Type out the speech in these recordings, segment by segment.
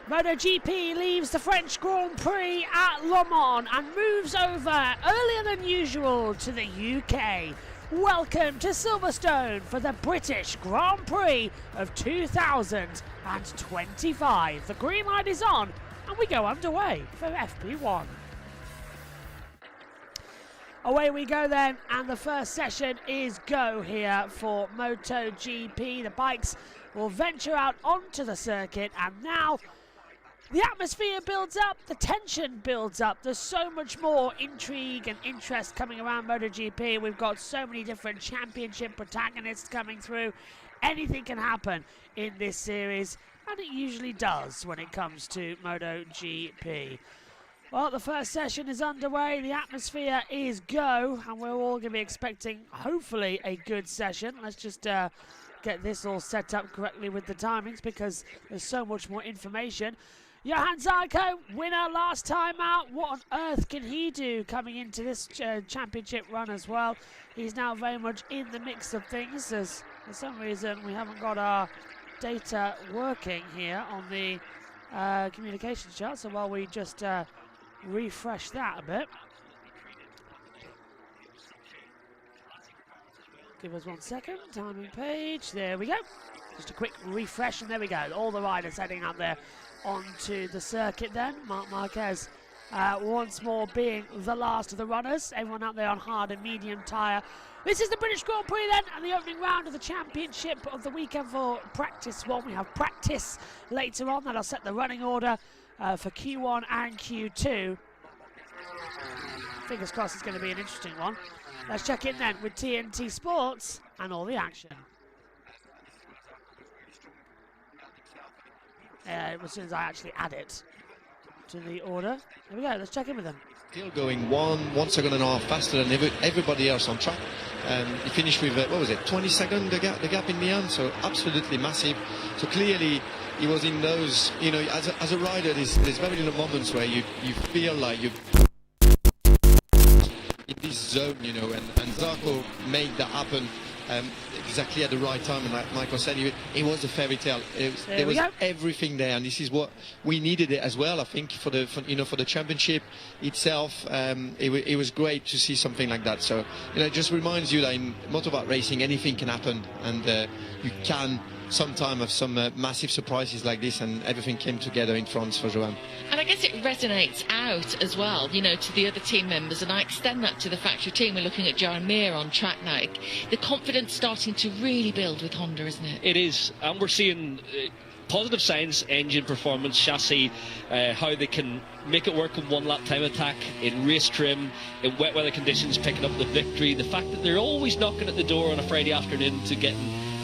MotoGP leaves the French Grand Prix at Le Mans and moves over earlier than usual to the UK. Welcome to Silverstone for the British Grand Prix of 2025. The green light is on and we go underway for FP1. Away we go then, and the first session is go here for MotoGP. The bikes will venture out onto the circuit, and now the atmosphere builds up, the tension builds up. There's so much more intrigue and interest coming around MotoGP. We've got so many different championship protagonists coming through. Anything can happen in this series, and it usually does when it comes to MotoGP. Well, the first session is underway, the atmosphere is go, and we're all going to be expecting, hopefully, a good session. Let's just get this all set up correctly with the timings, because there's so much more information. Johan Zarco, winner last time out. What on earth can he do coming into this championship run as well? He's now very much in the mix of things, as for some reason we haven't got our data working here on the communication chart, so while we just refresh that a bit. Give us 1 second, timing page, there we go. Just a quick refresh and there we go. All the riders heading out there onto the circuit then. Marc Marquez once more being the last of the runners. Everyone out there on hard and medium tyre. This is the British Grand Prix then, and the opening round of the championship of the weekend for practice one. We have practice later on. That'll set the running order for Q1 and Q2. Fingers crossed it's going to be an interesting one. Let's check in then with TNT Sports and all the action. As soon as I actually add it to the order. Here we go, let's check in with them. Still going 1 second and a half faster than everybody else on track. He finished with, what was it, 20 seconds, the gap in the end, so absolutely massive. So clearly he was in those, you know, as a rider, there's very little moments where you feel like you're in this zone, you know, and Zarco made that happen exactly at the right time, and like Michael said, it was a fairy tale. There was everything there, and this is what we needed it as well. I think for the championship itself, it was great to see something like that. So it just reminds you that in motorbike racing anything can happen, and you can sometimes have some massive surprises like this, and everything came together in France for Johan. And I guess it resonates out as well, you know, to the other team members, and I extend that to the factory team. We're looking at Johan Mir on track now. The confidence starting to really build with Honda, isn't it? It is, and we're seeing positive signs, engine performance, chassis, how they can make it work in one lap time attack, in race trim, in wet weather conditions, picking up the victory. The fact that they're always knocking at the door on a Friday afternoon to getting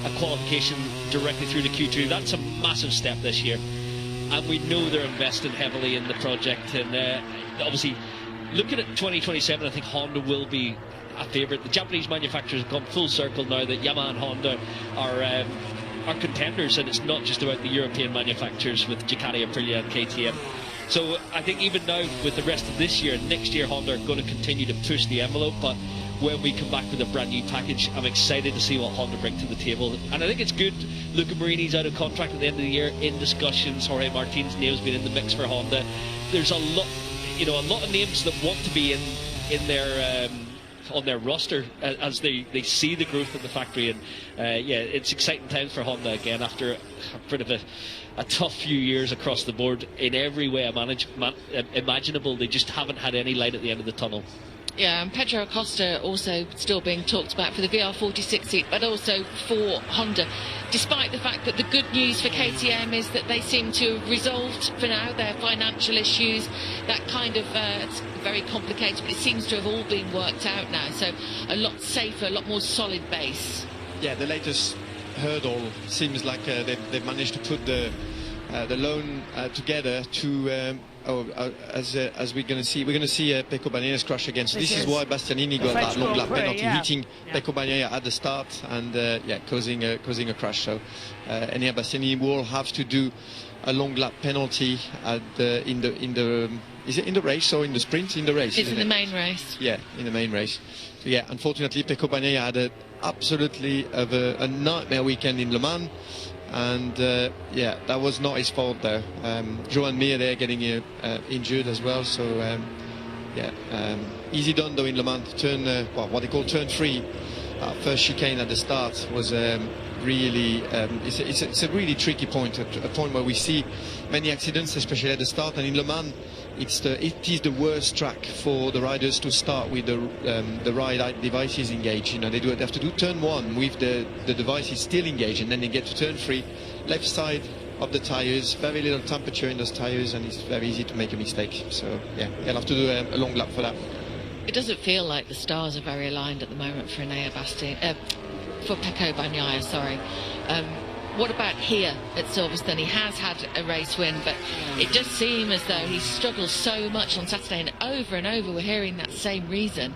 a qualification directly through to Q2, that's a massive step this year. And we know they're investing heavily in the project, and obviously looking at 2027, I think Honda will be a favourite. The Japanese manufacturers have gone full circle now that Yamaha and Honda are contenders, and it's not just about the European manufacturers with Ducati, Aprilia and KTM. So I think even now with the rest of this year and next year, Honda are going to continue to push the envelope, but when we come back with a brand new package, I'm excited to see what Honda bring to the table. And I think it's good. Luca Marini's out of contract at the end of the year, in discussions. Jorge Martin's name's been in the mix for Honda. There's a lot, you know, a lot of names that want to be in their on their roster as they see the growth of the factory. And yeah, it's exciting times for Honda again after a bit of a tough few years across the board in every way imaginable. They just haven't had any light at the end of the tunnel. Yeah, and Pedro Acosta also still being talked about for the VR46 seat, but also for Honda, despite the fact that the good news for KTM is that they seem to have resolved for now their financial issues. That kind of, it's very complicated, but it seems to have all been worked out now, so a lot safer, a lot more solid base. Yeah, the latest hurdle seems like they've managed to put the loan together to as we're going to see Pecco Bagnaglia's crash against. This is why Bastianini got that long lap penalty, hitting Pecco Bagnaia at the start and causing a crash. So Enea Bastianini will have to do a long lap penalty at in the is it in the race or in the sprint? In the race. It's in the main race. Yeah, in the main race. So yeah, unfortunately Pecco Bagnaia had absolutely a nightmare weekend in Le Mans. and yeah, that was not his fault there. Joan Mir there getting injured as well, so yeah, easy done though in Le Mans. Turn well, what they call turn 3, first chicane at the start was really it's a really tricky point, a point where we see many accidents, especially at the start. And in Le Mans, it is the worst track for the riders to start with the ride devices engaged. You know, they have to do turn 1 with the devices still engaged, and then they get to turn 3, left side of the tires, very little temperature in those tires, and it's very easy to make a mistake. So yeah, you'll have to do a long lap for that. It doesn't feel like the stars are very aligned at the moment for for Pecco Bagnaia, sorry. What about here at Silverstone? He has had a race win, but it does seem as though he struggles so much on Saturday, and over we're hearing that same reason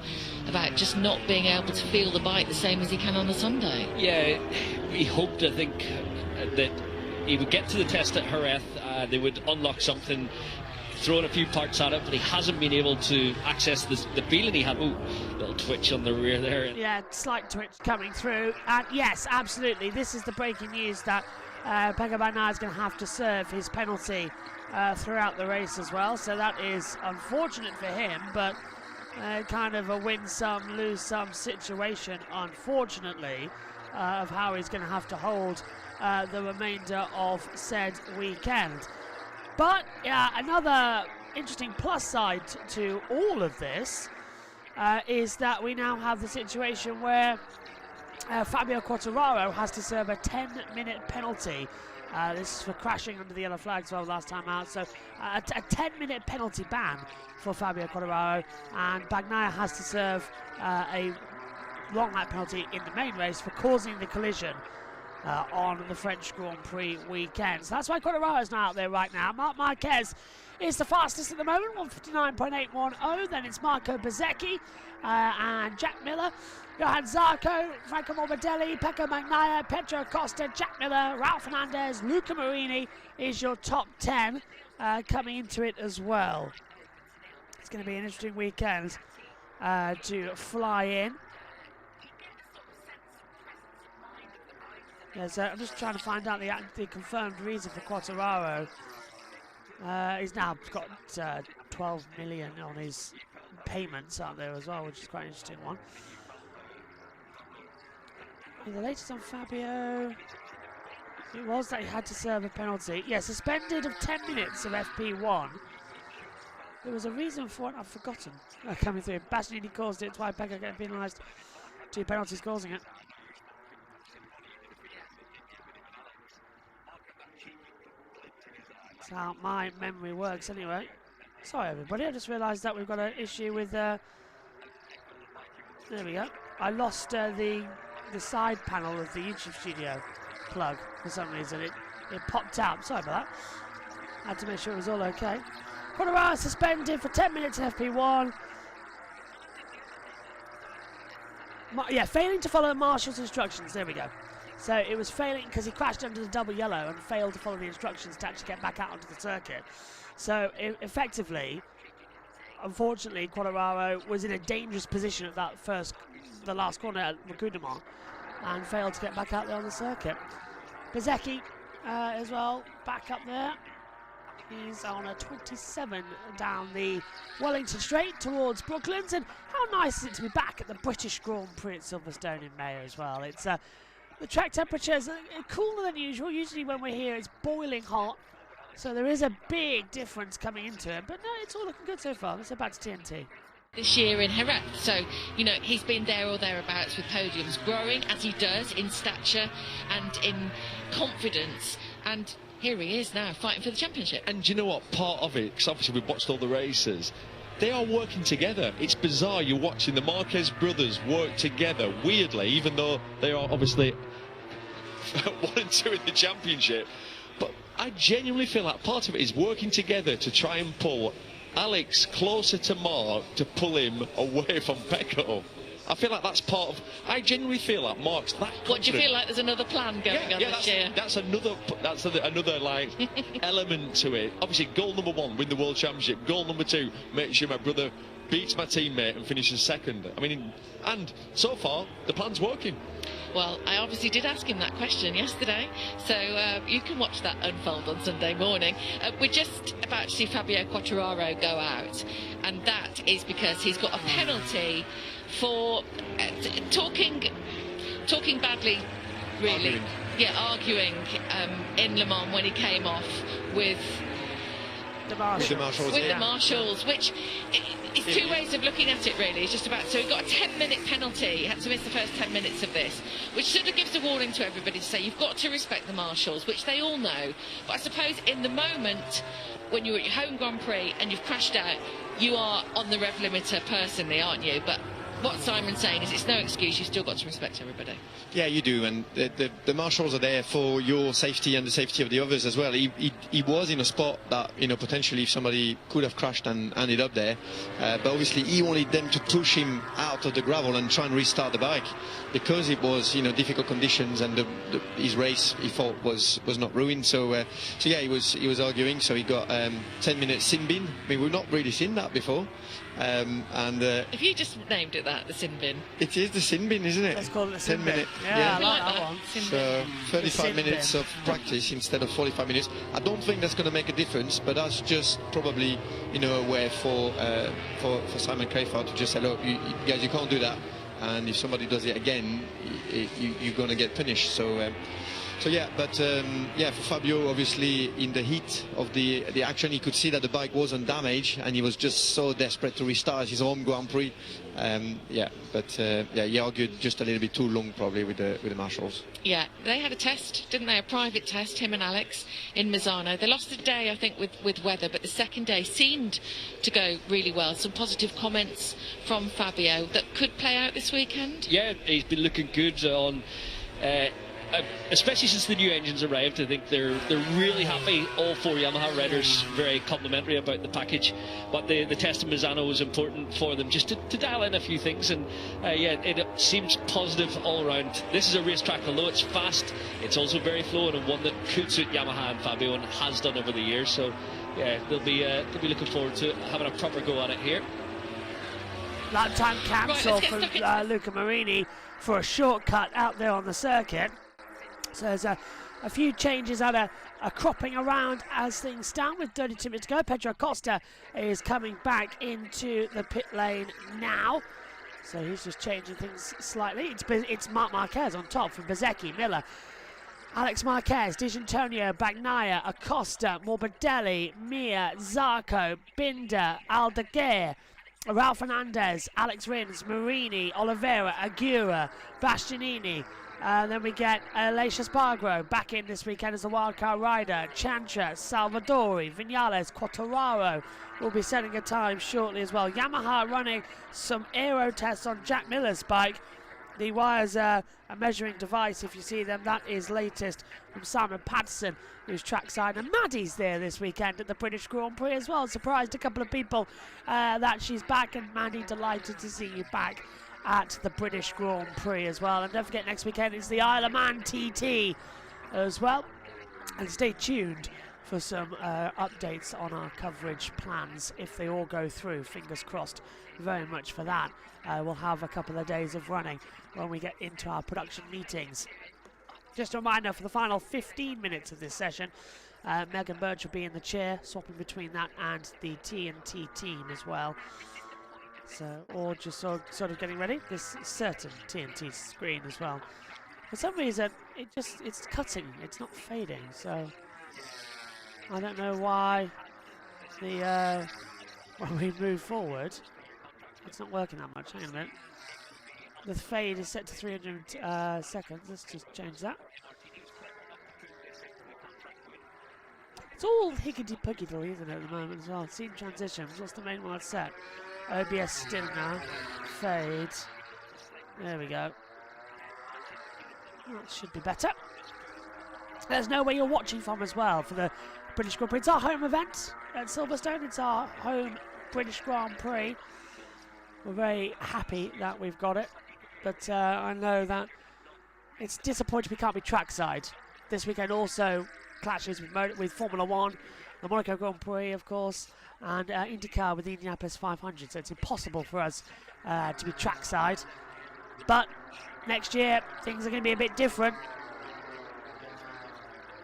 about just not being able to feel the bike the same as he can on a Sunday. Yeah, we hoped, I think, that he would get to the test at Jerez, they would unlock something, throwing a few parts at it, but he hasn't been able to access the feeling he had. Ooh, little twitch on the rear there. Yeah, slight twitch coming through. And yes, absolutely, this is the breaking news that Pecco Bagnaia is going to have to serve his penalty throughout the race as well. So that is unfortunate for him, but kind of a win some, lose some situation, unfortunately, of how he's going to have to hold the remainder of said weekend. But another interesting plus side to all of this is that we now have the situation where Fabio Quartararo has to serve a 10-minute penalty. This is for crashing under the yellow flag as well last time out. So a 10-minute penalty ban for Fabio Quartararo, and Bagnaia has to serve a long lap penalty in the main race for causing the collision on the French Grand Prix weekend. So that's why Quartararo is now out there right now. Marc Marquez is the fastest at the moment, 1:59.810. Then it's Marco Bezzecchi and Jack Miller, Johan Zarco, Franco Morbidelli, Pecco Bagnaia, Pedro Acosta, Jack Miller, Ralph Hernandez, Luca Marini is your top 10 coming into it as well. It's going to be an interesting weekend to fly in. Yeah, so I'm just trying to find out the confirmed reason for Quartararo. He's now got 12 million on his payments out there as well, which is quite an interesting one. And the latest on Fabio, it was that he had to serve a penalty. Yeah, suspended of 10 minutes of FP1. There was a reason for it, I've forgotten. Coming through, Bastianini caused it, it's why Pecco getting penalised. 2 penalties causing it. That's how my memory works anyway. Sorry everybody, I just realised that we've got an issue with there we go. I lost the side panel of the YouTube studio plug for some reason. It popped out. Sorry about that. I had to make sure it was all okay. Quartararo suspended for 10 minutes in FP1. Yeah, failing to follow the marshal's instructions. There we go. So it was failing because he crashed under the double yellow and failed to follow the instructions to actually get back out onto the circuit. So effectively, unfortunately, Quartararo was in a dangerous position at the last corner at Macunamont and failed to get back out there on the circuit. Bezzecchi as well, back up there. He's on a 27 down the Wellington Straight towards Brooklands. And how nice is it to be back at the British Grand Prix at Silverstone in May as well. It's the track temperatures are cooler than usual. Usually when we're here, it's boiling hot. So there is a big difference coming into it. But no, it's all looking good so far. Let's go back to TNT. This year in Jerez, so you know he's been there or thereabouts with podiums, growing as he does in stature and in confidence, and here he is now fighting for the championship. And do you know what, part of it, because obviously we've watched all the races, they are working together. It's bizarre, you're watching the Marquez brothers work together, weirdly, even though they are obviously 1 and 2 in the championship. But I genuinely feel like part of it is working together to try and pull Alex closer to Mark, to pull him away from Pecco. I feel like that's part of. I genuinely feel like Mark's that confident. What do you feel like? There's another plan going on this year. That's another like element to it. Obviously, goal number 1, win the world championship. Goal number 2, make sure my brother beats my teammate and finishes second. I mean, and so far the plan's working. Well, I obviously did ask him that question yesterday, so you can watch that unfold on Sunday morning. We're just about to see Fabio Quartararo go out, and that is because he's got a penalty for talking badly, really. Arguing in Le Mans when he came off with the marshals, which is two ways of looking at it, really. It's just about, so he got a 10-minute penalty. He had to miss the first 10 minutes of this, which sort of gives a warning to everybody to say you've got to respect the marshals, which they all know. But I suppose in the moment when you're at your home Grand Prix and you've crashed out, you are on the rev limiter personally, aren't you? But what Simon's saying is it's no excuse, you've still got to respect everybody. Yeah, you do, and the marshals are there for your safety and the safety of the others as well. He was in a spot that, you know, potentially if somebody could have crashed and ended up there, but obviously he wanted them to push him out of the gravel and try and restart the bike, because it was, you know, difficult conditions, and his race, he thought, was not ruined. So yeah, he was arguing, so he got 10-minute sin bin. I mean, we've not really seen that before. If you just named it that, the sin bin. It is the sin bin, isn't it? Let's call it the sin bin. 10-minute. Yeah, I like that one. So 35 minutes of practice instead of 45 minutes. I don't think that's going to make a difference, but that's just probably, you know, a way for Simon Crafard to just say, look, you guys, you can't do that, and if somebody does it again, you're going to get punished. So yeah, but yeah, for Fabio, obviously in the heat of the action, he could see that the bike wasn't damaged, and he was just so desperate to restart his home Grand Prix. Yeah, but yeah, he argued just a little bit too long probably with the marshals. Yeah, they had a test, didn't they? A private test, him and Alex, in Misano. They lost the day, I think, with weather, but the second day seemed to go really well. Some positive comments from Fabio that could play out this weekend. Yeah, he's been looking good on. Especially since the new engines arrived. I think they're really happy. All four Yamaha riders very complimentary about the package, but the test in Misano was important for them just to dial in a few things, and yeah, it seems positive all around. This is a racetrack, although it's fast, it's also very flowing, and one that could suit Yamaha and Fabio, and has done over the years. So yeah, they'll be looking forward to having a proper go at it here. Lap time cancel for Luca Marini for a shortcut out there on the circuit. So there's a few changes that are cropping around as things stand with 32 minutes to go. Pedro Acosta is coming back into the pit lane now. So he's just changing things slightly. It's Marc Marquez on top from Bezzecchi, Miller, Alex Marquez, D'Antonio, Bagnaia, Acosta, Morbidelli, Mir, Zarco, Binder, Aldeguer, Ralph Fernandez, Alex Rins, Marini, Oliveira, Aguirre, Bastianini. Then we get Aleix Espargaro back in this weekend as a wildcard rider. Chantra, Salvadori, Vinales, Quartararo will be setting a time shortly as well. Yamaha running some aero tests on Jack Miller's bike. The wires are a measuring device, if you see them. That is latest from Simon Patterson, who's trackside. And Maddie's there this weekend at the British Grand Prix as well. Surprised a couple of people that she's back. And Maddie, delighted to see you back at the British Grand Prix as well. And don't forget, next weekend it's the Isle of Man TT as well. And stay tuned for some updates on our coverage plans if they all go through. Fingers crossed very much for that. We'll have a couple of days of running when we get into our production meetings. Just a reminder, for the final 15 minutes of this session, Megan Birch will be in the chair, swapping between that and the TNT team as well. So, or just sort of getting ready. This certain TNT screen as well. For some reason, it's cutting. It's not fading. So I don't know why when we move forward, it's not working that much. Hang on a minute. The fade is set to 300 seconds. Let's just change that. It's all higgity-puggy, isn't it, at the moment as well? Scene transitions. What's the main one that's set? OBS still now. Fade. There we go. That should be better. Let us know where you're watching from as well for the British Grand Prix. It's our home event at Silverstone. It's our home British Grand Prix. We're very happy that we've got it. But I know that it's disappointing we can't be trackside. This weekend also clashes with Formula One the Monaco Grand Prix, of course, and IndyCar with the Indianapolis 500. So it's impossible for us to be trackside. But next year, things are going to be a bit different.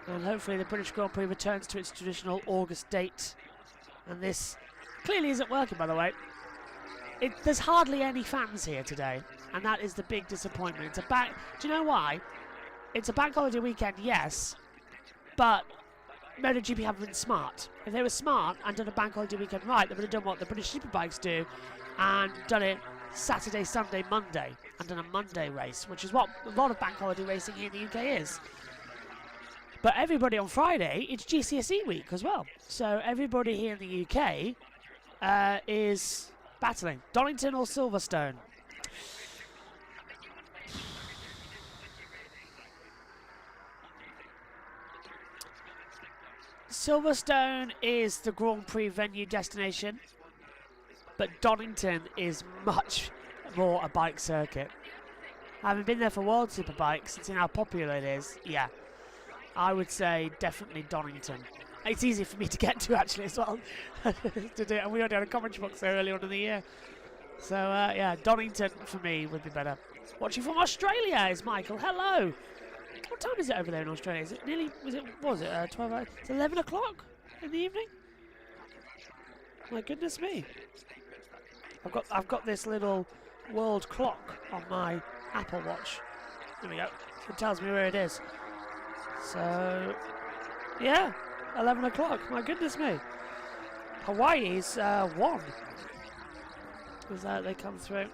And hopefully the British Grand Prix returns to its traditional August date. And this clearly isn't working, by the way. There's hardly any fans here today, and that is the big disappointment. Do you know why? It's a bank holiday weekend, yes, but MotoGP haven't been smart. If they were smart and done a bank holiday weekend right, they would have done what the British Superbikes do and done it Saturday, Sunday, Monday, and done a Monday race, which is what a lot of bank holiday racing here in the UK is. But everybody on Friday, it's GCSE week as well. So everybody here in the UK is battling. Donington or Silverstone? Silverstone is the Grand Prix venue destination, but Donington is much more a bike circuit. Having been there for World Superbikes and seen how popular it is, yeah, I would say definitely Donington. It's easy for me to get to actually as well. To do it. And we already had a commentary box there early on in the year. So yeah, Donington for me would be better. Watching from Australia is Michael. Hello. What time is it over there in Australia? Is it nearly? Was it 12 hours? It's 11 o'clock in the evening. My goodness me. I've got this little world clock on my Apple Watch. There we go. It tells me where it is. So yeah, 11 o'clock. My goodness me. Hawaii's 1. Is that they come through?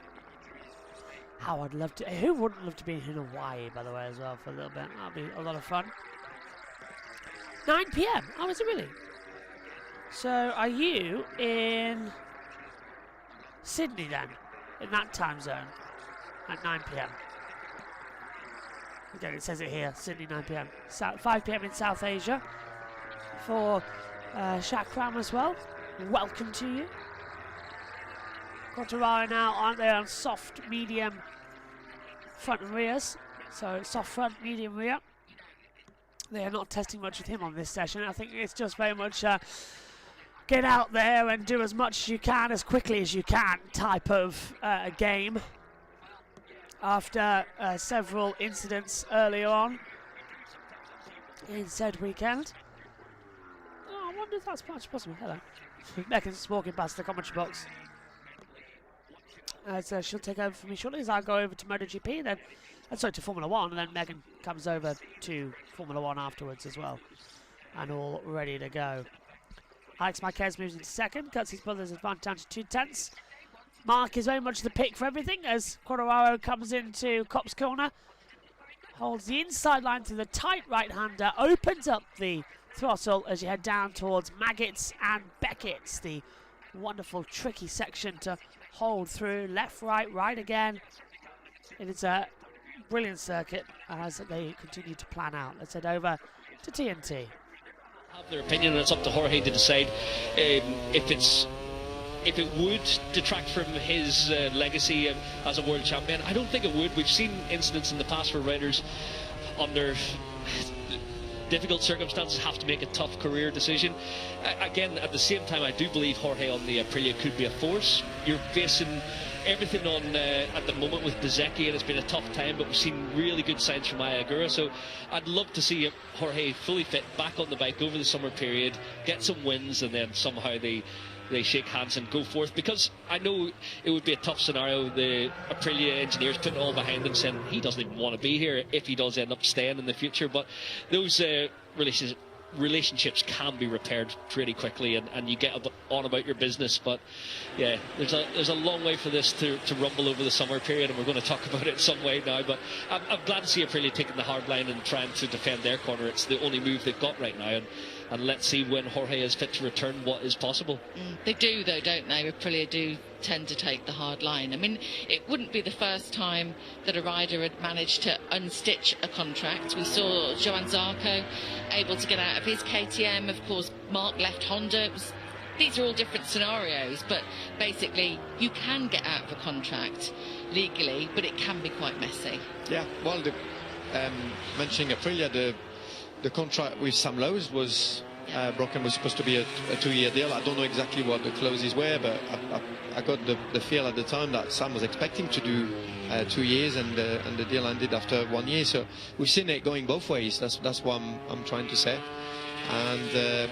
How I'd love to. Who wouldn't love to be in Hawaii, by the way, as well, for a little bit? That'd be a lot of fun. 9 PM. Oh, is it really? So, are you in Sydney then? In that time zone? At 9 PM. Again, it says it here. Sydney, 9 PM. 5 PM in South Asia. For Shakram as well. Welcome to you. Quartararo now, aren't they, on soft, medium front and rears? So soft front, medium rear. They are not testing much with him on this session. I think it's just very much get out there and do as much as you can, as quickly as you can type of game. After several incidents earlier on in said weekend. Oh, I wonder if that's possible. Hello. Megan's walking past the commentary box. So she'll take over for me shortly as I go over to MotoGP, then sorry, to Formula 1, and then Megan comes over to Formula 1 afterwards as well, and all ready to go. Alex Marquez moves into second, cuts his brother's advantage down to 2/10. Mark is very much the pick for everything as Quartararo comes into Cop's corner, holds the inside line to the tight right-hander, opens up the throttle as you head down towards Maggots and Beckett's, the wonderful tricky section to hold through. Left, right again. It is a brilliant circuit as they continue to plan out. Let's head over to TNT. Have their opinion, and it's up to Jorge to decide if it would detract from his legacy as a world champion. I don't think it would. We've seen incidents in the past where riders under difficult circumstances have to make a tough career decision. Again, at the same time, I do believe Jorge on the Aprilia could be a force. You're facing everything on at the moment with Bezzecchi, and it's been a tough time, but we've seen really good signs from Ayagura. So I'd love to see Jorge fully fit, back on the bike over the summer period, get some wins, and then somehow they shake hands and go forth, because I know it would be a tough scenario. The Aprilia engineers putting it all behind them, saying he doesn't even want to be here if he does end up staying in the future. But those relationships can be repaired pretty quickly, and you get on about your business. But yeah, there's a long way for this to rumble over the summer period, and we're going to talk about it some way now. But I'm glad to see Aprilia taking the hard line and trying to defend their corner. It's the only move they've got right now, and let's see when Jorge is fit to return what is possible. They do, though, don't they? Aprilia do tend to take the hard line. I mean, it wouldn't be the first time that a rider had managed to unstitch a contract. We saw Johann Zarco able to get out of his KTM. Of course, Mark left Honda. These are all different scenarios, but basically you can get out of a contract legally, but it can be quite messy. Yeah, well, mentioning Aprilia, the contract with Sam Lowe's was Brocken was supposed to be a 2-year deal. I don't know exactly what the clauses were, but I got the feel at the time that Sam was expecting to do 2 years, and the deal ended after 1 year. So we've seen it going both ways. That's what I'm trying to say. And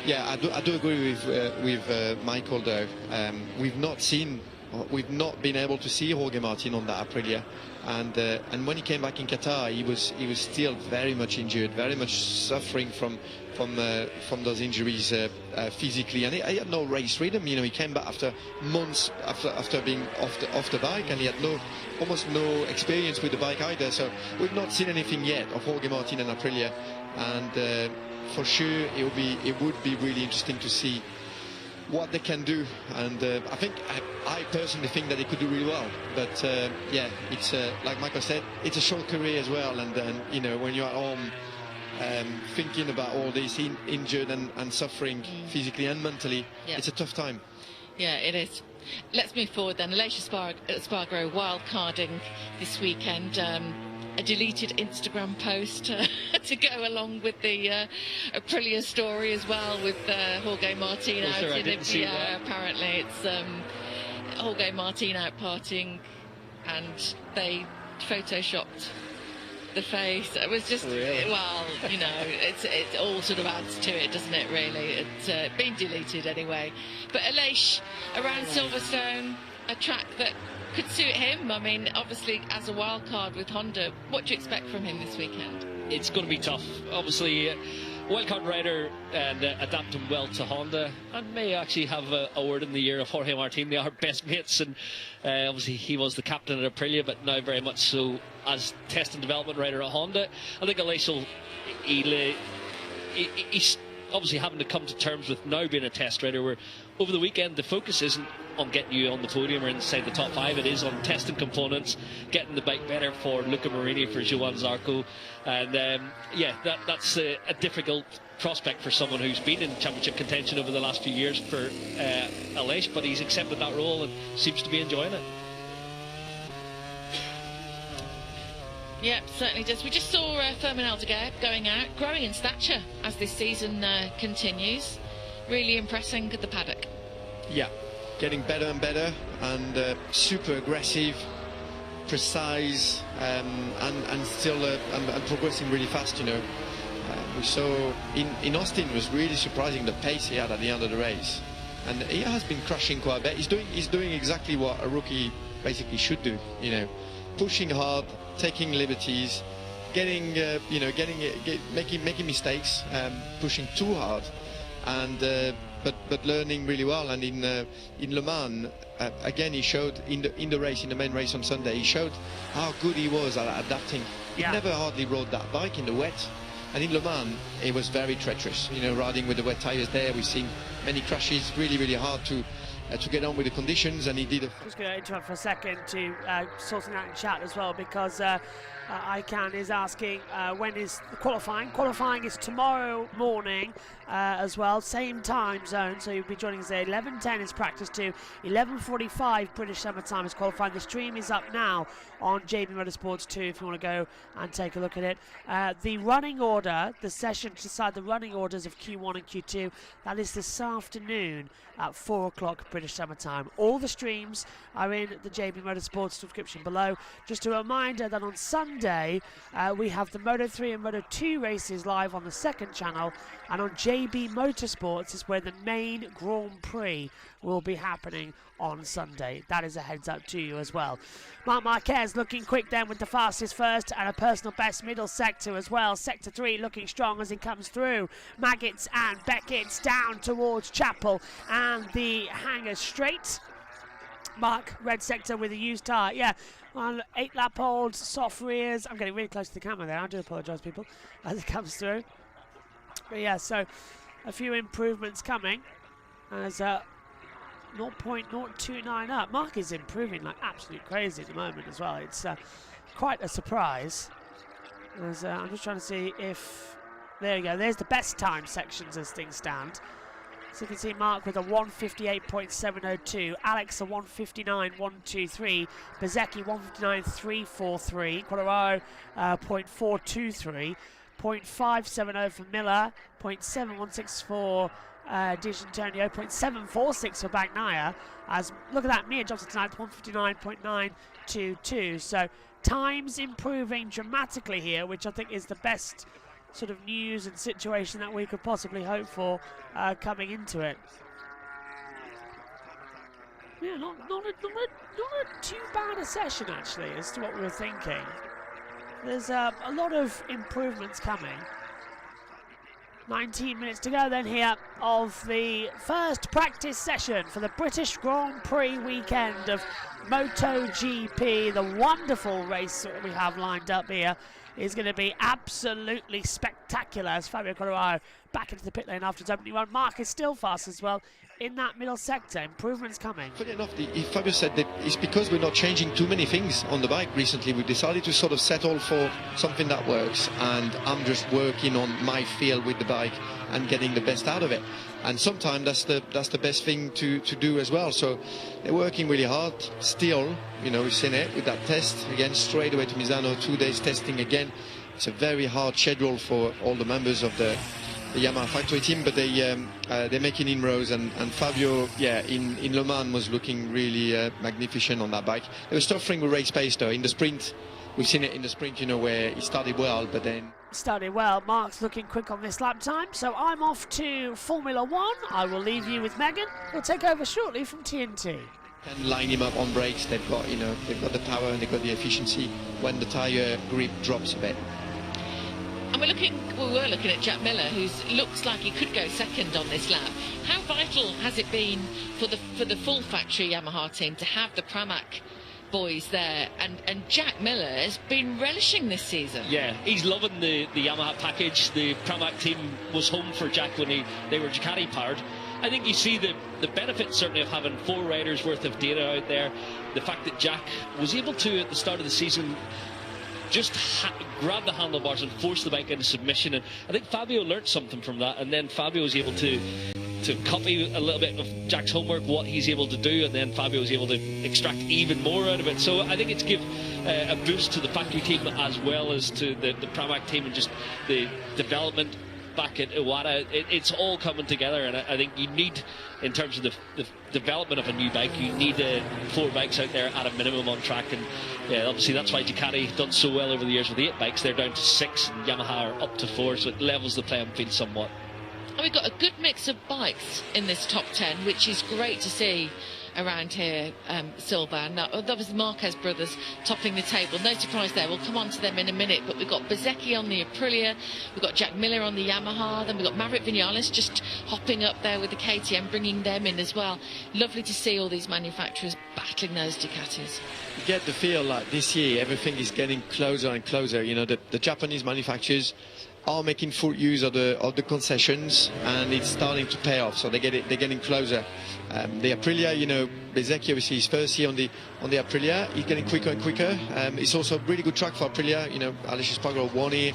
yeah, I do agree with Michael though. We've not been able to see Jorge Martin on that Aprilia, and when he came back in Qatar, he was still very much injured, very much suffering from those injuries physically, and he had no race rhythm. You know, he came back after months after being off the bike, and he had almost no experience with the bike either. So we've not seen anything yet of Jorge Martin and Aprilia, and for sure it would be really interesting to see what they can do. And I personally think that they could do really well, but yeah, it's like Michael said, it's a short career as well, and you know, when you're at home thinking about all this injured and suffering physically and mentally, it's a tough time. Yeah, it is. Let's move forward then. Aleix Espargaro wildcarding this weekend. A deleted Instagram post to go along with the Aprilia story as well, with Jorge Martin out in it. Apparently it's Jorge Martin out partying, and they photoshopped the face. It was just, well, you know, it all sort of adds to it, doesn't it, really? It's been deleted anyway. But Aleix around Silverstone, a track that could suit him. I mean, obviously, as a wild card with Honda, what do you expect from him this weekend? It's going to be tough. Obviously, wildcard rider and adapting well to Honda, and may actually have a word in the ear of Jorge Martin. They are best mates, and obviously he was the captain at Aprilia, but now very much so as test and development rider at Honda. I think Aleix he's obviously having to come to terms with now being a test rider, where over the weekend the focus isn't on getting you on the podium or inside the top 5. It is on testing components, getting the bike better for Luca Marini, for Johan Zarco, and yeah, that's a difficult prospect for someone who's been in championship contention over the last few years for Aleix, but he's accepted that role and seems to be enjoying it. Yeah, certainly does. We just saw Fermin Aldeguer going out, growing in stature as this season continues, really impressing the paddock. Yeah, getting better and better, and super aggressive, precise, and still and progressing really fast. You know, we saw in Austin, was really surprising the pace he had at the end of the race, and he has been crushing quite a bit. He's doing exactly what a rookie basically should do. You know, pushing hard, taking liberties, making mistakes, pushing too hard, and but learning really well. And in Le Mans, again, he showed in the main race on Sunday, he showed how good he was at adapting. He never hardly rode that bike in the wet, and in Le Mans it was very treacherous. You know, riding with the wet tires there, we've seen many crashes, really hard to get on with the conditions, and he did. Just going to interrupt for a second to sort something out in chat as well, because ICANN is asking when is the qualifying. Qualifying is tomorrow morning as well, same time zone, so you'll be joining us at 11:10 is practice 2, 11:45 British Summer Time is qualifying. The stream is up now on JBMotorsports 2 if you want to go and take a look at it. The running order, the session to decide the running orders of Q1 and Q2, that is this afternoon at 4 o'clock British Summer Time. All the streams are in the JB Motorsports subscription below. Just a reminder that on Sunday we have the Moto3 and Moto2 races live on the second channel, and on JB Motorsports is where the main Grand Prix will be happening on Sunday. That is a heads up to you as well. Marc Marquez looking quick then with the fastest first and a personal best middle sector as well. Sector 3 looking strong as he comes through. Maggots and Beckett's down towards Chapel and the hangar straight. Mark, red sector with a used tyre. Yeah, on 8 lap old, soft rears. I'm getting really close to the camera there. I do apologise, people, as it comes through. But yeah, so a few improvements coming as 0.029 up. Mark is improving like absolute crazy at the moment as well. It's quite a surprise. As, I'm just trying to see if... There you go. There's the best time sections as things stand. So you can see Mark with a 158.702, Alex a 159.123, Bezzecchi 159.343, Quadraro 0.423, 0.570 for Miller, 0.716 for Di Antonio, 0.746 for Bagnaia. As look at that, Mir Johnson tonight, 159.922. So times improving dramatically here, which I think is the best sort of news and situation that we could possibly hope for coming into it. Yeah, not a too bad a session actually, as to what we were thinking. There's a lot of improvements coming. 19 minutes to go then here of the first practice session for the British Grand Prix weekend of MotoGP. The wonderful race that we have lined up here is going to be absolutely spectacular as Fabio Quartararo back into the pit lane after his opening run. Mark is still fast as well in that middle sector. Improvements coming. Funny enough, Fabio said that it's because we're not changing too many things on the bike recently. We decided to sort of settle for something that works, and I'm just working on my feel with the bike and getting the best out of it. And sometimes that's the best thing to do as well. So they're working really hard still. You know, we've seen it with that test again, straight away to Misano, 2 days testing again. It's a very hard schedule for all the members of the Yamaha factory team, but they're making inroads, and Fabio, yeah, in Le Mans was looking really magnificent on that bike. They were suffering with race pace though in the sprint. We've seen it in the sprint, you know, where he started well, but then started well. Mark's looking quick on this lap time, so I'm off to Formula One. I will leave you with Megan. We'll take over shortly from TNT. Can line him up on brakes. They've got, you know, they've got the power and they've got the efficiency when the tyre grip drops a bit. And we were looking at Jack Miller, who looks like he could go second on this lap. How vital has it been for the full factory Yamaha team to have the Pramac boys there? And Jack Miller has been relishing this season. Yeah, he's loving the Yamaha package. The Pramac team was home for Jack when they were Ducati powered. I think you see the benefit certainly of having 4 riders worth of data out there. The fact that Jack was able to, at the start of the season, just grab the handlebars and force the bike into submission, and I think Fabio learnt something from that, and then Fabio was able to copy a little bit of Jack's homework, what he's able to do, and then Fabio was able to extract even more out of it. So I think it's give a boost to the factory team as well as to the Pramac team, and just the development back at Iwata. It's all coming together, and I think you need, in terms of the development of a new bike, you need 4 bikes out there at a minimum on track. And yeah, obviously that's why Ducati done so well over the years with 8 bikes. They're down to 6 and Yamaha are up to 4, so it levels the playing field somewhat. And we've got a good mix of bikes in this top 10, which is great to see around here, Silva. Now, that was the Marquez brothers topping the table. No surprise there. We'll come on to them in a minute. But we've got Bezzecchi on the Aprilia. We've got Jack Miller on the Yamaha. Then we've got Maverick Vinales just hopping up there with the KTM, bringing them in as well. Lovely to see all these manufacturers battling those Ducatis. You get the feel like this year everything is getting closer and closer. You know, the Japanese manufacturers are making full use of the concessions, and it's starting to pay off. So they're getting closer. The Aprilia, you know, Bezzecchi obviously is first here on the Aprilia. He's getting quicker and quicker. It's also a really good track for Aprilia. You know, Aleix Espargaro won here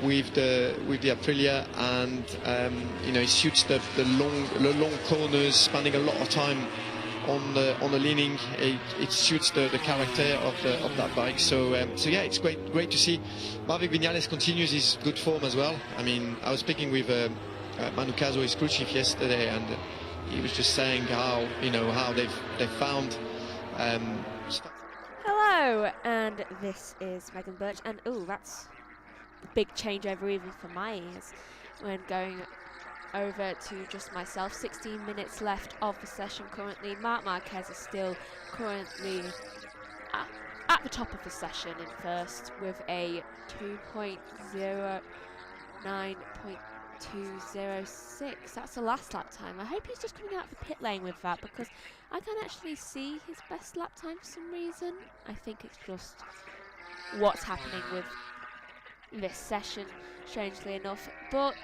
with the Aprilia, and you know, it suits the long corners, spending a lot of time on the leaning. It suits the character of that bike. So yeah, it's great to see. Maverick Vinales continues his good form as well. I mean, I was speaking with Manu Caso, his crew chief, yesterday, and he was just saying how they've found. Hello, and this is Megan Birch, and oh, that's a big changeover even for my ears when going over to just myself. 16 minutes left of the session currently. Marc Marquez is still currently at the top of the session in first with a 2.09.206. That's the last lap time. I hope he's just coming out of the pit lane with that, because I can't actually see his best lap time for some reason. I think it's just what's happening with this session, strangely enough, but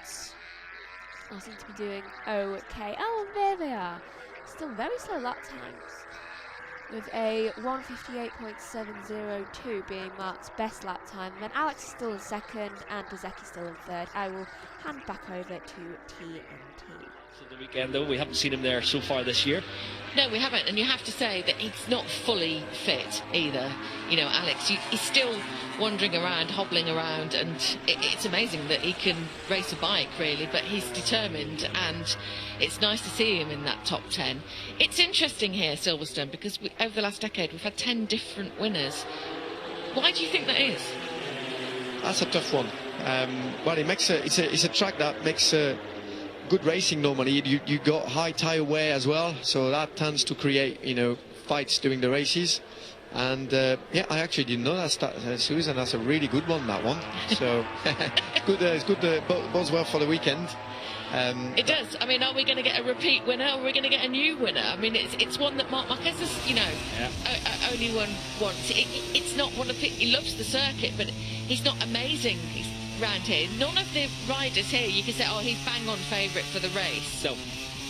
I seem to be doing okay. Oh, there they are. Still very slow lap times. with a 1:58.702 being Mark's best lap time. Then Alex is still in second and bsky still in third. I will hand back over to TNT. So the weekend though, we haven't seen him there so far this year. No, we haven't, and you have to say that he's not fully fit either. You know, Alex, he's still wandering around, hobbling around, and it's amazing that he can race a bike, really, but he's determined, and it's nice to see him in that top 10. It's interesting here, Silverstone, because over the last decade we've had 10 different winners. Why do you think that is? That's a tough one. Well, it's a track that makes good racing normally. You got high tyre wear as well, so that tends to create, you know, fights during the races. And yeah, I actually didn't know that, Susan. That's a really good one, that one. So it's good. Bodes well for the weekend. It does. I mean, are we going to get a repeat winner, or are we going to get a new winner? I mean, it's one that Marc Marquez has, you know, only won once. It's not one of he loves the circuit, but he's not amazing. He's round here. None of the riders here, you can say, oh, he's bang on favourite for the race. No,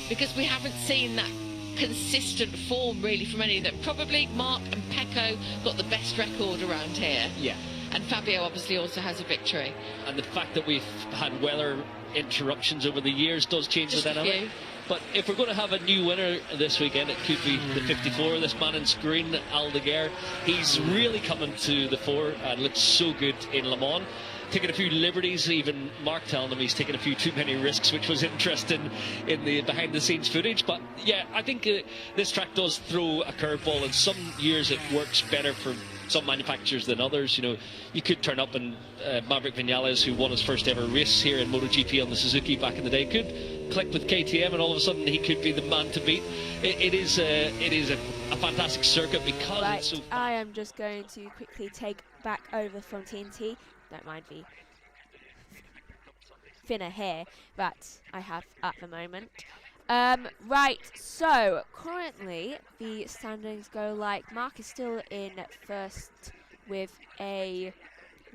because we haven't seen that consistent form really from any of them. Probably Mark and Pecco got the best record around here. Yeah. And Fabio obviously also has a victory. And the fact that we've had weather interruptions over the years does change the dynamic. But if we're going to have a new winner this weekend, it could be the 54, this man in screen, Aldeguer. He's really coming to the fore and looks so good in Le Mans. Taking a few liberties, even Mark telling him he's taken a few too many risks, which was interesting in the behind-the-scenes footage. But yeah, I think this track does throw a curveball, and some years it works better for some manufacturers than others. You know, you could turn up and Maverick Vinales, who won his first ever race here in MotoGP on the Suzuki back in the day, could click with KTM, and all of a sudden he could be the man to beat. It is a fantastic circuit because it's so. I am just going to quickly take back over from TNT. Don't mind the thinner hair that I have at the moment. Right, so currently the standings go like Mark is still in first with a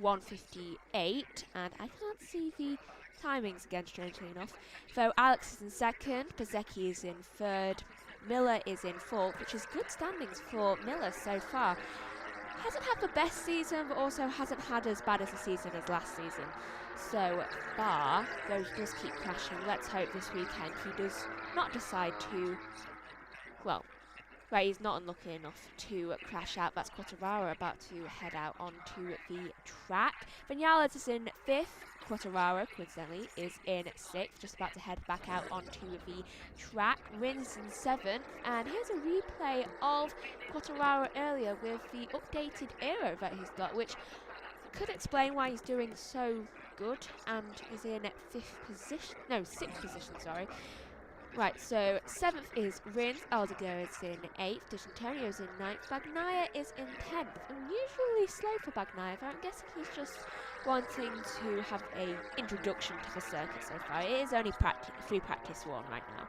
1:58, and I can't see the timings again, strangely enough. So Alex is in second, bsky is in third, Miller is in fourth, which is good standings for Miller so far. Hasn't had the best season, but also hasn't had as bad as a season as last season. So far, those does keep crashing. Let's hope this weekend he does not decide to, well, right, he's not unlucky enough to crash out. That's Quartararo about to head out onto the track. Vinales is in fifth. Quartararo, coincidentally, is in sixth, just about to head back out onto the track. Rins in seventh, and here's a replay of Quartararo earlier with the updated aero that he's got, which could explain why he's doing so good and is in sixth position, sorry. Right, so seventh is Rins, Aldeguer is in eighth, D'Antonio is in ninth, Bagnaia is in 10th. Unusually slow for Bagnaia, but I'm guessing he's just wanting to have a introduction to the circuit so far. It is only free practice one right now.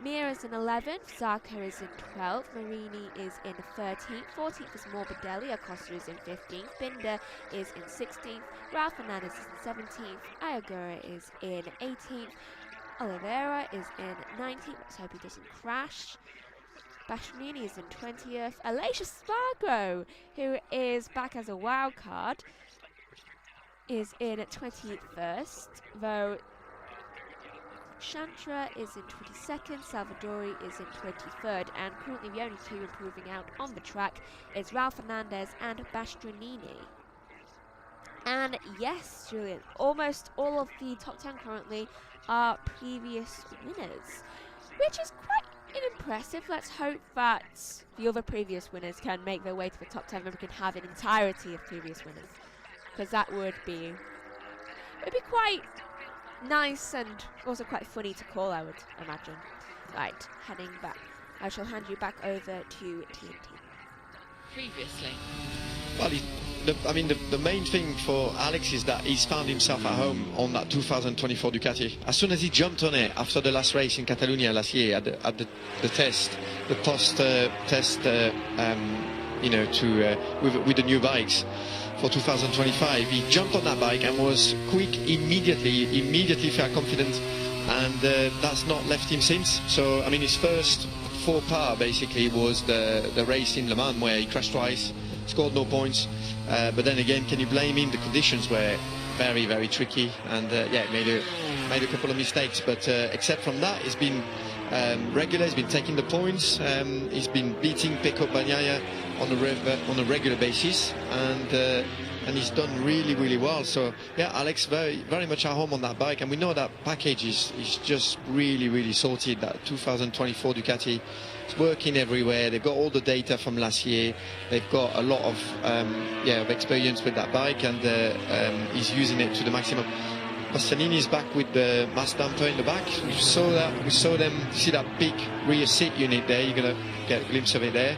Mir is in 11th, Zarco is in 12th, Marini is in 13th, 14th is Morbidelli, Acosta is in 15th, Binder is in 16th, Ralph Fernandez is in 17th, Ayagura is in 18th, Oliveira is in 19th, let's hope he doesn't crash. Bastianini is in 20th. Aleix Espargaro, who is back as a wild card, is in 21st, though Chantra is in 22nd, Salvadori is in 23rd, and currently the only two improving out on the track is Ralph Fernandez and Bastianini. And yes, Julian, almost all of the top 10 currently are previous winners, which is quite impressive. Let's hope that the other previous winners can make their way to the top 10 and we can have an entirety of previous winners, because that would be quite nice and also quite funny to call, I would imagine. Right, heading back. I shall hand you back over to TNT. Previously. Well, the main thing for Alex is that he's found himself at home on that 2024 Ducati. As soon as he jumped on it after the last race in Catalonia last year at the post-test, with the new bikes for 2025, he jumped on that bike and was quick immediately felt confident, and that's not left him since. So I mean, his first faux pas basically was the race in Le Mans where he crashed twice, scored no points. But then again, can you blame him? The conditions were very, very tricky, and yeah, made a couple of mistakes. But except from that, he's been regular. He's been taking the points. He's been beating Pecco Bagnaia on a regular basis, and he's done really, really well. So yeah, Alex very, very much at home on that bike, and we know that package is just really, really sorted. That 2024 Ducati is working everywhere. They've got all the data from last year. They've got a lot of of experience with that bike, and he's using it to the maximum. Bastianini is back with the mass damper in the back. We saw them. See that big rear seat unit there? You're gonna get a glimpse of it there.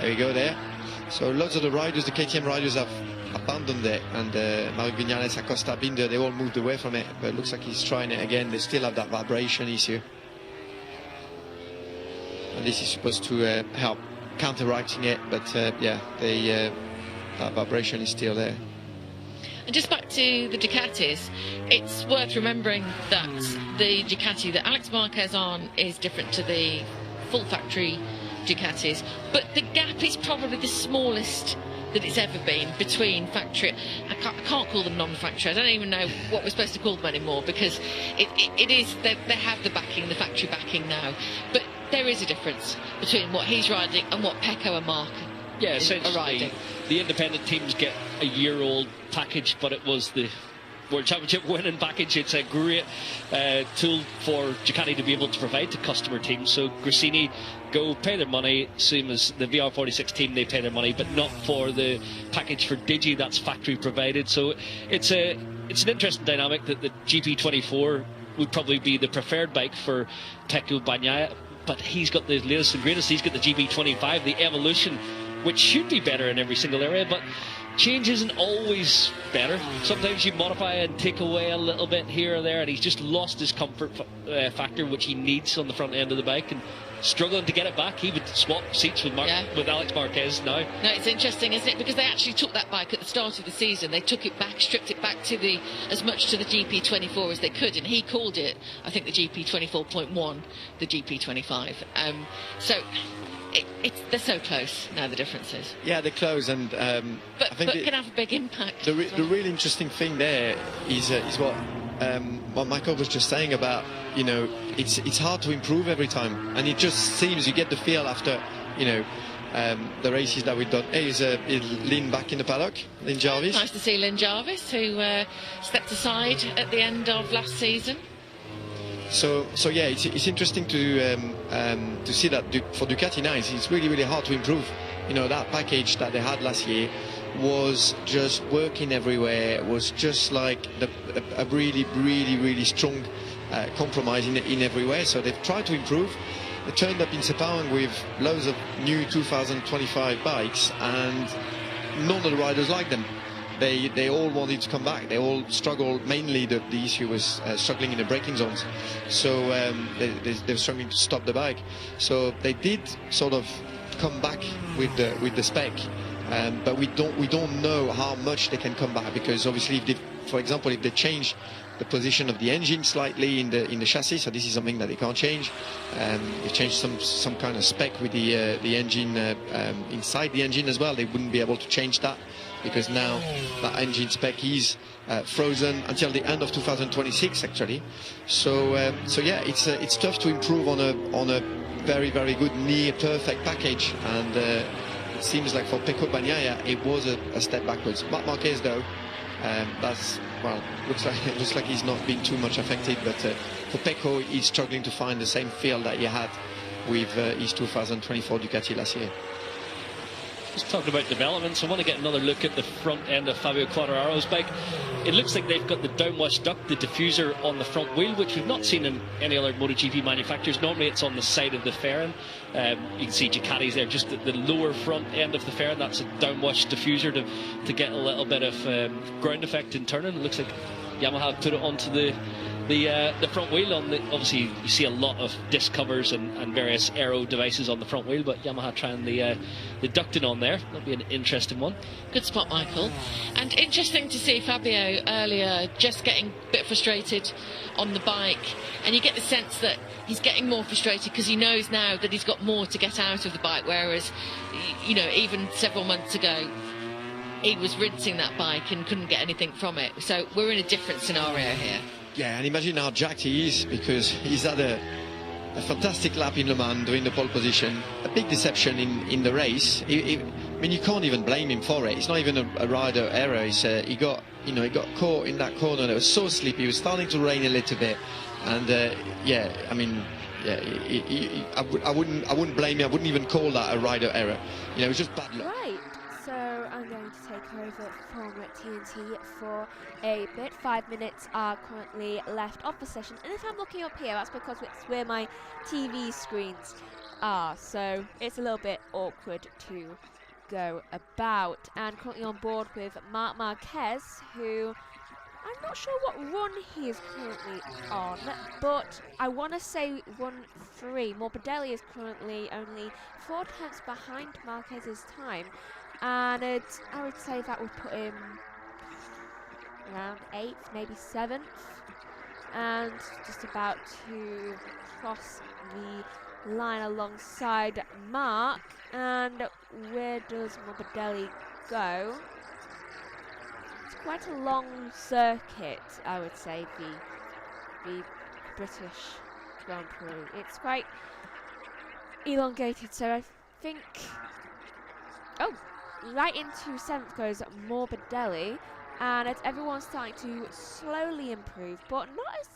There you go there. So lots of the riders, the KTM riders, have abandoned it, and Marc Viñales, Acosta, Binder, they all moved away from it. But it looks like he's trying it again. They still have that vibration issue, and this is supposed to help counteracting it. But yeah, that vibration is still there. And just back to the Ducatis, it's worth remembering that the Ducati that Alex Marquez on is different to the full factory Ducatis, but the gap is probably the smallest that it's ever been between factory. I can't call them non-factory. I don't even know what we're supposed to call them anymore, because it is, they have the backing, the factory backing now, but there is a difference between what he's riding and what Pecco and Mark are riding. The independent teams get a year-old package, but it was the World Championship winning package. It's a great tool for Ducati to be able to provide to customer teams. So Gresini go pay their money, same as the VR46 team, they pay their money, but not for the package for Digi that's factory provided. So it's an interesting dynamic that the GP24 would probably be the preferred bike for Pecco Bagnaia, but he's got the latest and greatest. He's got the GP25, the Evolution, which should be better in every single area, but change isn't always better. Sometimes you modify and take away a little bit here or there, and he's just lost his comfort factor, which he needs on the front end of the bike, and struggling to get it back. He would swap seats with Alex Marquez now. No, it's interesting, isn't it? Because they actually took that bike at the start of the season. They took it back, stripped it back to as much to the GP24 as they could, and he called it, I think, the GP24.1, the GP25. So they're so close now, the differences. Yeah, they're close, and I think can have a big impact. The really interesting thing there is what Michael was just saying about, you know, it's hard to improve every time, and it just seems, you get the feel after, you know, the races that we've done. Hey, is Lynn back in the paddock? Lynn Jarvis? Nice to see Lynn Jarvis, who stepped aside at the end of last season. So yeah, it's interesting to see that for Ducati now, it's really, really hard to improve. You know, that package that they had last year was just working everywhere. Was just like a really, really, really strong compromise in everywhere. So they've tried to improve. They turned up in Sepang with loads of new 2025 bikes, and none of the riders liked them. They all wanted to come back. They all struggled. Mainly the issue was struggling in the braking zones. So they were struggling to stop the bike. So they did sort of come back with the spec, but we don't know how much they can come back, because obviously, for example, if they change the position of the engine slightly in the chassis, so this is something that they can't change. They changed some kind of spec with the engine inside the engine as well. They wouldn't be able to change that, because now that engine spec is frozen until the end of 2026 actually. So yeah, it's tough to improve on a very, very good, near perfect package, and it seems like for Pecco Bagnaia it was a step backwards. Marc Marquez though, looks like he's not been too much affected, but for Pecco, he's struggling to find the same feel that he had with his 2024 Ducati last year. Just talking about developments, I want to get another look at the front end of Fabio Quartararo's bike. It looks like they've got the downwash duct, the diffuser on the front wheel, which we've not seen in any other MotoGP manufacturers. Normally it's on the side of the fairing. You can see Ducati's there, just at the lower front end of the fairing. That's a downwash diffuser to get a little bit of ground effect in turning. It looks like Yamaha put it onto the front wheel. Obviously you see a lot of disc covers and various aero devices on the front wheel, but Yamaha trying the ducting on there. That'll be an interesting one. Good spot, Michael. And interesting to see Fabio earlier just getting a bit frustrated on the bike, and you get the sense that he's getting more frustrated because he knows now that he's got more to get out of the bike, whereas, you know, even several months ago he was rinsing that bike and couldn't get anything from it. So we're in a different scenario here. Yeah, and imagine how jacked he is, because he's had a fantastic lap in Le Mans doing the pole position. A big deception in the race. I mean, you can't even blame him for it. It's not even a rider error. He got caught in that corner. It was so slippery. It was starting to rain a little bit, and I wouldn't blame him. I wouldn't even call that a rider error. You know, it was just bad luck. Right. So I'm going to take over from TNT for a bit. 5 minutes are currently left of the session, and if I'm looking up here, that's because it's where my TV screens are, so it's a little bit awkward to go about. And currently on board with Marc Marquez, who I'm not sure what run he is currently on, but I want to say 1-3. Morbidelli is currently only 4 tenths behind Marquez's time, and I would say that would put him around 8th, maybe 7th, and just about to cross the line alongside Marc. And where does Morbidelli go? It's quite a long circuit, I would say, the British Grand Prix. It's quite elongated, so I think... Oh, right into 7th goes Morbidelli, and everyone's starting to slowly improve, but not as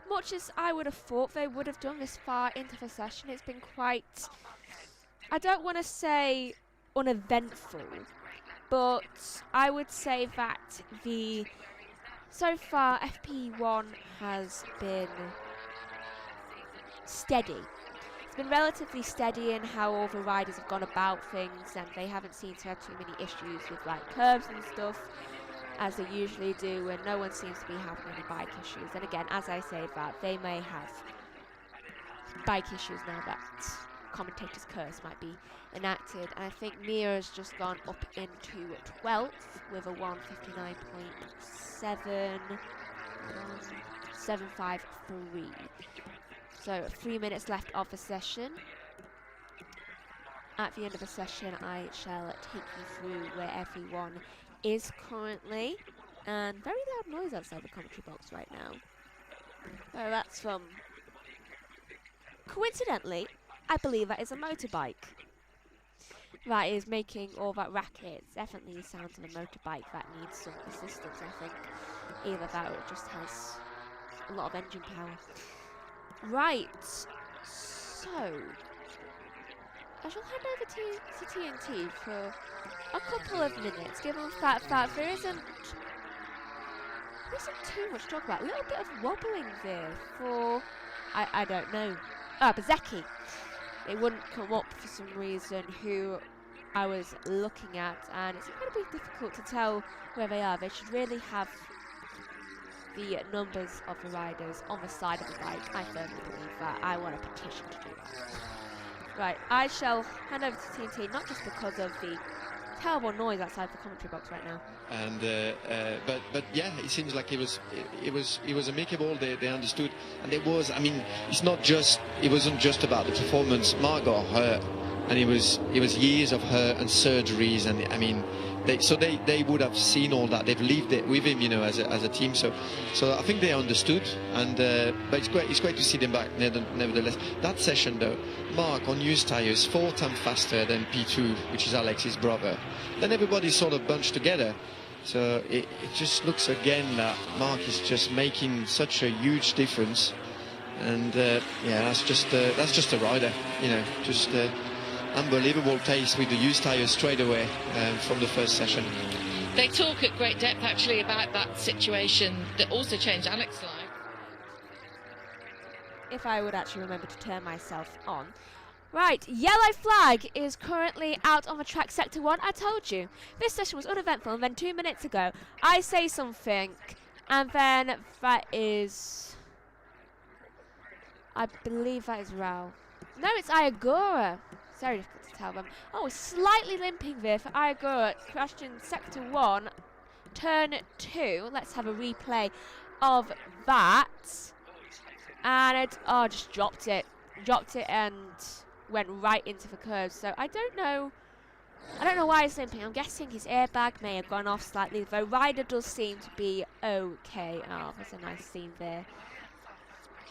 much as I would have thought they would have done this far into the session. It's been quite, I don't want to say uneventful, but I would say that so far FP1 has been steady. It's been relatively steady in how all the riders have gone about things, and they haven't seemed to have too many issues with like curbs and stuff, as they usually do, and no one seems to be having any bike issues. And again, as I say that, they may have bike issues now that commentator's curse might be enacted. And I think Mia has just gone up into 12th with a 1:59.753. So 3 minutes left of the session. At the end of the session, I shall take you through where everyone is currently, and very loud noise outside the commentary box right now. Oh, that's from, coincidentally, I believe that is a motorbike that is making all that racket. It's definitely the sound of a motorbike that needs some assistance, I think. Either that or it just has a lot of engine power. Right, so I shall hand over to TNT for a couple of minutes, given the fact that there isn't too much to talk about. A little bit of wobbling there for, I don't know, Bezzecchi. It wouldn't come up for some reason who I was looking at, and it's incredibly difficult to tell where they are. They should really have the numbers of the riders on the side of the bike. I firmly believe that. I want a petition to do that. Right, I shall hand over to TNT, not just because of the terrible noise outside the commentary box right now. And but yeah, it seems like it was amicable. They understood, and it was. I mean, it wasn't just about the performance. Marc got hurt, and it was years of hurt and surgeries, and I mean, they would have seen all that. They've lived it with him, you know, as a team. So I think they understood, and but it's great to see them back. Nevertheless, that session though, Marc on used tyres 4 times faster than P2, which is Alex's brother. Then everybody sort of bunched together. So it just looks again that Marc is just making such a huge difference, and yeah, that's just a rider, you know, just. Unbelievable pace with the used tyres straight away from the first session. They talk at great depth actually about that situation that also changed Alex's life. If I would actually remember to turn myself on. Right, yellow flag is currently out on the track, sector 1. I told you, this session was uneventful, and then 2 minutes ago, I say something, And then that is, I believe that is Rao. No, it's Ayagura. It's very difficult to tell them. Oh, slightly limping there for Ayagura. Crashed in sector 1, turn 2. Let's have a replay of that. And it, oh, just dropped it. Dropped it and went right into the curve. So I don't know why he's limping. I'm guessing his airbag may have gone off slightly. The rider does seem to be okay. Oh, that's a nice scene there.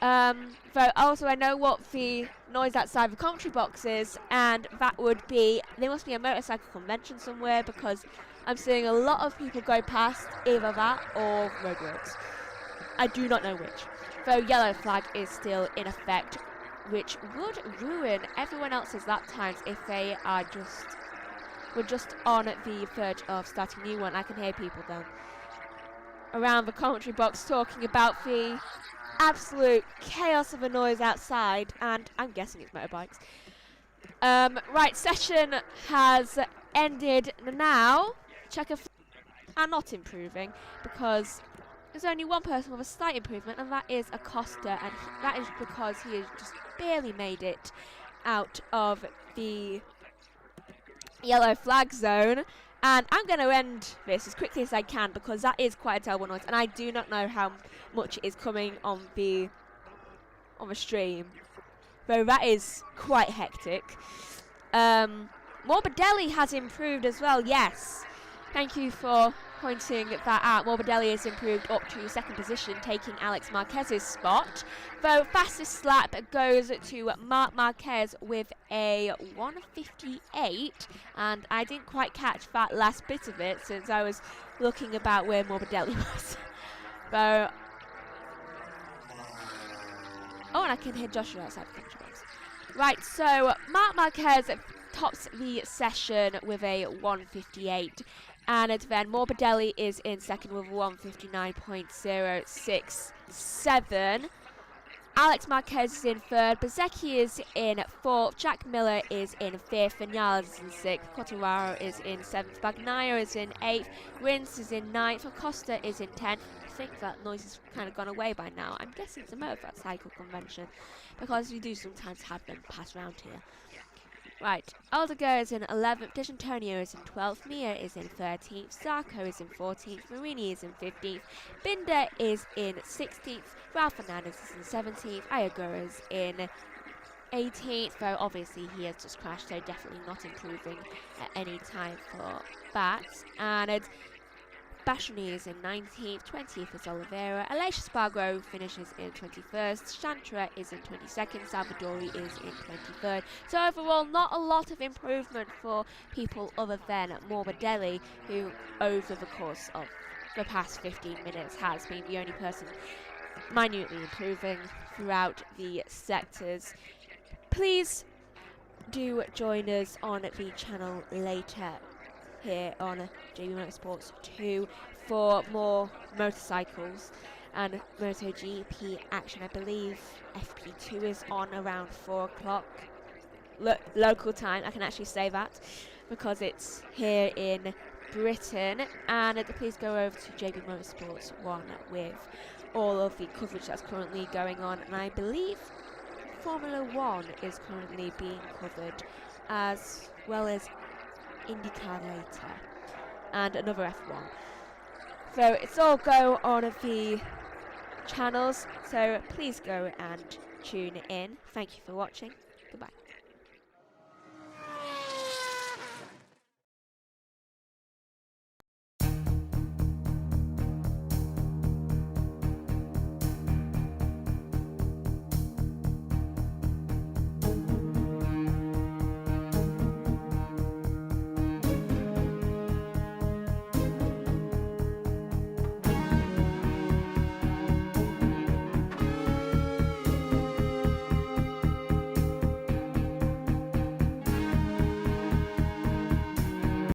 Though also I know what the noise outside the commentary box is, and that would be, there must be a motorcycle convention somewhere, because I'm seeing a lot of people go past either that or roadworks. I do not know which. Though yellow flag is still in effect, which would ruin everyone else's lap times if they are we're just on the verge of starting a new one. I can hear people then around the commentary box talking about the absolute chaos of a noise outside, and I'm guessing it's motorbikes. Right, session has ended now. Checker are not improving, because there's only one person with a slight improvement, and that is Acosta, and that is because he has just barely made it out of the yellow flag zone. And I'm going to end this as quickly as I can, because that is quite a terrible noise, and I do not know how much is coming on the stream. Though that is quite hectic. Morbidelli has improved as well, yes. Thank you for pointing that out. Morbidelli has improved up to second position, taking Alex Marquez's spot. Though fastest lap goes to Marc Marquez with a 1:58, and I didn't quite catch that last bit of it since I was looking about where Morbidelli was. Though, oh, and I can hear Joshua outside the country box. Right, so Marc Marquez tops the session with a 1:58. And then Morbidelli is in second with 1:59.067. Alex Marquez is in third. Bezzecchi is in fourth. Jack Miller is in fifth. Vinales is in sixth. Quartararo is in seventh. Bagnaia is in eighth. Rins is in ninth. Acosta is in 10th. I think that noise has kind of gone away by now. I'm guessing it's a motorcycle convention, because we do sometimes have them pass around here. Right, Aldegar is in 11th, D'Antonio is in 12th, Mir is in 13th, Zarco is in 14th, Marini is in 15th, Binder is in 16th, Ralph Fernandez is in 17th, Ayagura is in 18th, though obviously he has just crashed, so definitely not improving at any time for that. And Bashani is in 19th, 20th is Oliveira, Aleix Spargo finishes in 21st, Chantra is in 22nd, Salvadori is in 23rd. So overall, not a lot of improvement for people other than Morbidelli, who over the course of the past 15 minutes has been the only person minutely improving throughout the sectors. Please do join us on the channel later here on JB Motorsports 2 for more motorcycles and MotoGP action. I believe FP2 is on around 4 o'clock local time. I can actually say that because it's here in Britain. And please go over to JB Motorsports 1 with all of the coverage that's currently going on, and I believe Formula 1 is currently being covered, as well as IndyCar later and another F1. So it's all go on the channels, so please go and tune in. Thank you for watching. Goodbye.